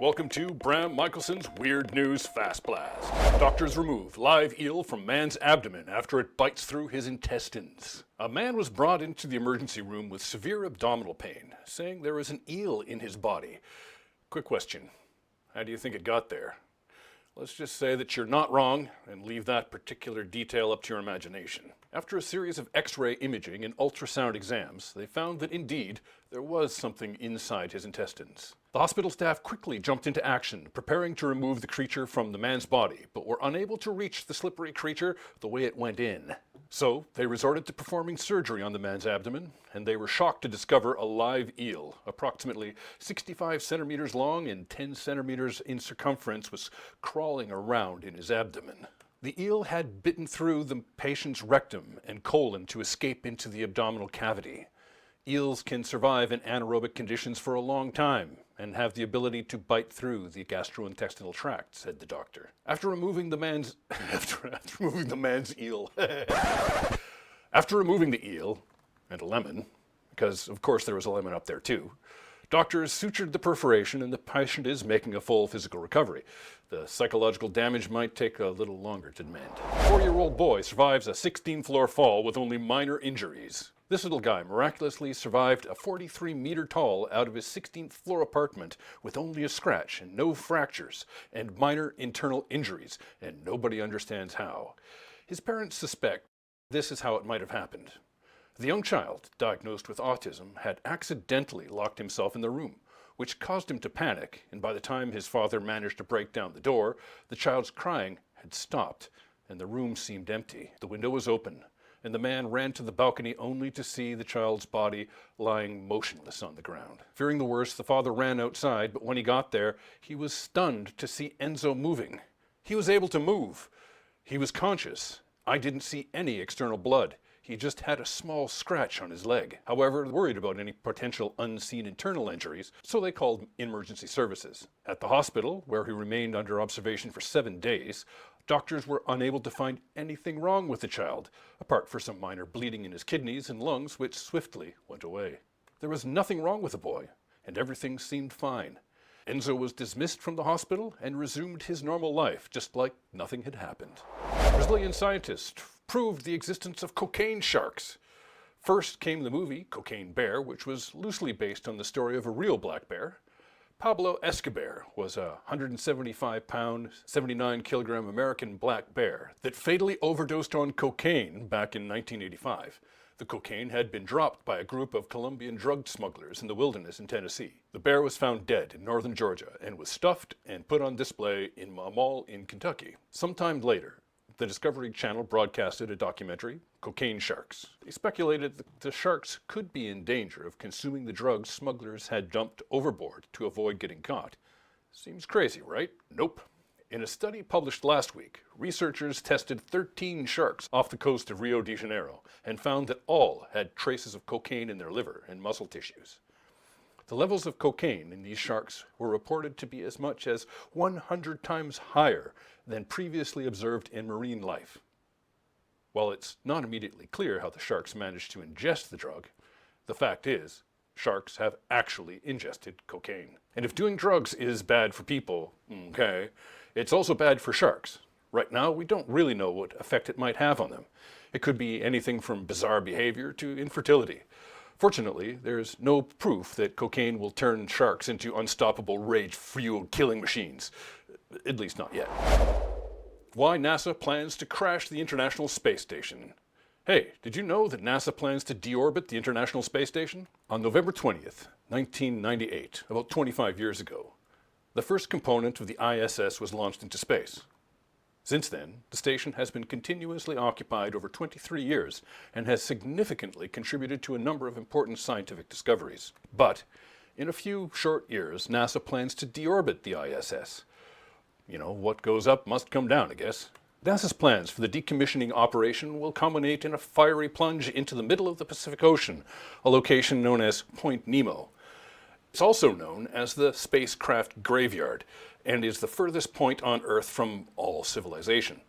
Welcome to Bram Michelson's Weird News Fast Blast. Doctors remove live eel from man's abdomen after it bites through his intestines. A man was brought into the emergency room with severe abdominal pain, saying there was an eel in his body. Quick question, how do you think it got there? Let's just say that you're not wrong and leave that particular detail up to your imagination. After a series of X-ray imaging and ultrasound exams, they found that indeed there was something inside his intestines. The hospital staff quickly jumped into action, preparing to remove the creature from the man's body, but were unable to reach the slippery creature the way it went in. So they resorted to performing surgery on the man's abdomen, and they were shocked to discover a live eel, approximately 65 centimeters long and 10 centimeters in circumference, was crawling around in his abdomen. The eel had bitten through the patient's rectum and colon to escape into the abdominal cavity. Eels can survive in anaerobic conditions for a long time and have the ability to bite through the gastrointestinal tract, said the doctor. After removing the man's eel, after removing the eel and a lemon, because of course there was a lemon up there too, doctors sutured the perforation and the patient is making a full physical recovery. The psychological damage might take a little longer to mend. A 4-year-old boy survives a 16-floor fall with only minor injuries. This little guy miraculously survived a 43-meter tall out of his 16th floor apartment with only a scratch and no fractures and minor internal injuries, and nobody understands how. His parents suspect this is how it might have happened. The young child, diagnosed with autism, had accidentally locked himself in the room, which caused him to panic, and by the time his father managed to break down the door, the child's crying had stopped, and the room seemed empty. The window was open, and the man ran to the balcony only to see the child's body lying motionless on the ground. Fearing the worst, the father ran outside, but when he got there, he was stunned to see Enzo moving. He was able to move. He was conscious. I didn't see any external blood. He just had a small scratch on his leg. However, worried about any potential unseen internal injuries, so they called emergency services. At the hospital, where he remained under observation for 7 days, doctors were unable to find anything wrong with the child, apart from some minor bleeding in his kidneys and lungs, which swiftly went away. There was nothing wrong with the boy, and everything seemed fine. Enzo was dismissed from the hospital and resumed his normal life, just like nothing had happened. Brazilian scientists proved the existence of cocaine sharks. First came the movie Cocaine Bear, which was loosely based on the story of a real black bear. Pablo Escobar was a 175-pound, 79-kilogram American black bear that fatally overdosed on cocaine back in 1985. The cocaine had been dropped by a group of Colombian drug smugglers in the wilderness in Tennessee. The bear was found dead in northern Georgia and was stuffed and put on display in a mall in Kentucky. Sometime later, the Discovery Channel broadcasted a documentary, Cocaine Sharks. They speculated that the sharks could be in danger of consuming the drugs smugglers had dumped overboard to avoid getting caught. Seems crazy, right? Nope. In a study published last week, researchers tested 13 sharks off the coast of Rio de Janeiro and found that all had traces of cocaine in their liver and muscle tissues. The levels of cocaine in these sharks were reported to be as much as 100 times higher than previously observed in marine life. While it's not immediately clear how the sharks managed to ingest the drug, the fact is, sharks have actually ingested cocaine. And if doing drugs is bad for people, okay, it's also bad for sharks. Right now, we don't really know what effect it might have on them. It could be anything from bizarre behavior to infertility. Fortunately, there's no proof that cocaine will turn sharks into unstoppable rage-fueled killing machines. At least not yet. Why NASA plans to crash the International Space Station. Hey, did you know that NASA plans to deorbit the International Space Station? On November 20th, 1998, about 25 years ago, the first component of the ISS was launched into space. Since then, the station has been continuously occupied over 23 years and has significantly contributed to a number of important scientific discoveries. But in a few short years, NASA plans to deorbit the ISS. You know, what goes up must come down, I guess. NASA's plans for the decommissioning operation will culminate in a fiery plunge into the middle of the Pacific Ocean, a location known as Point Nemo. It's also known as the spacecraft graveyard, and is the furthest point on Earth from all civilization.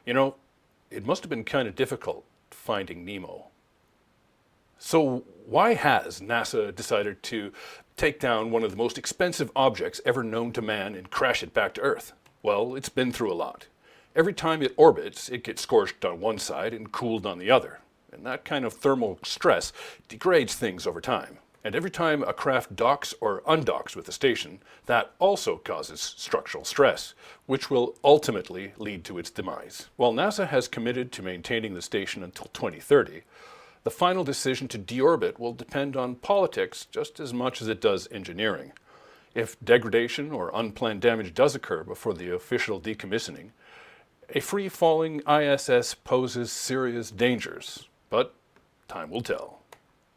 You know, it must have been kind of difficult finding Nemo. So why has NASA decided to take down one of the most expensive objects ever known to man and crash it back to Earth? Well, it's been through a lot. Every time it orbits, it gets scorched on one side and cooled on the other. And that kind of thermal stress degrades things over time. And every time a craft docks or undocks with the station, that also causes structural stress, which will ultimately lead to its demise. While NASA has committed to maintaining the station until 2030, the final decision to deorbit will depend on politics just as much as it does engineering. If degradation or unplanned damage does occur before the official decommissioning, a free-falling ISS poses serious dangers, but time will tell.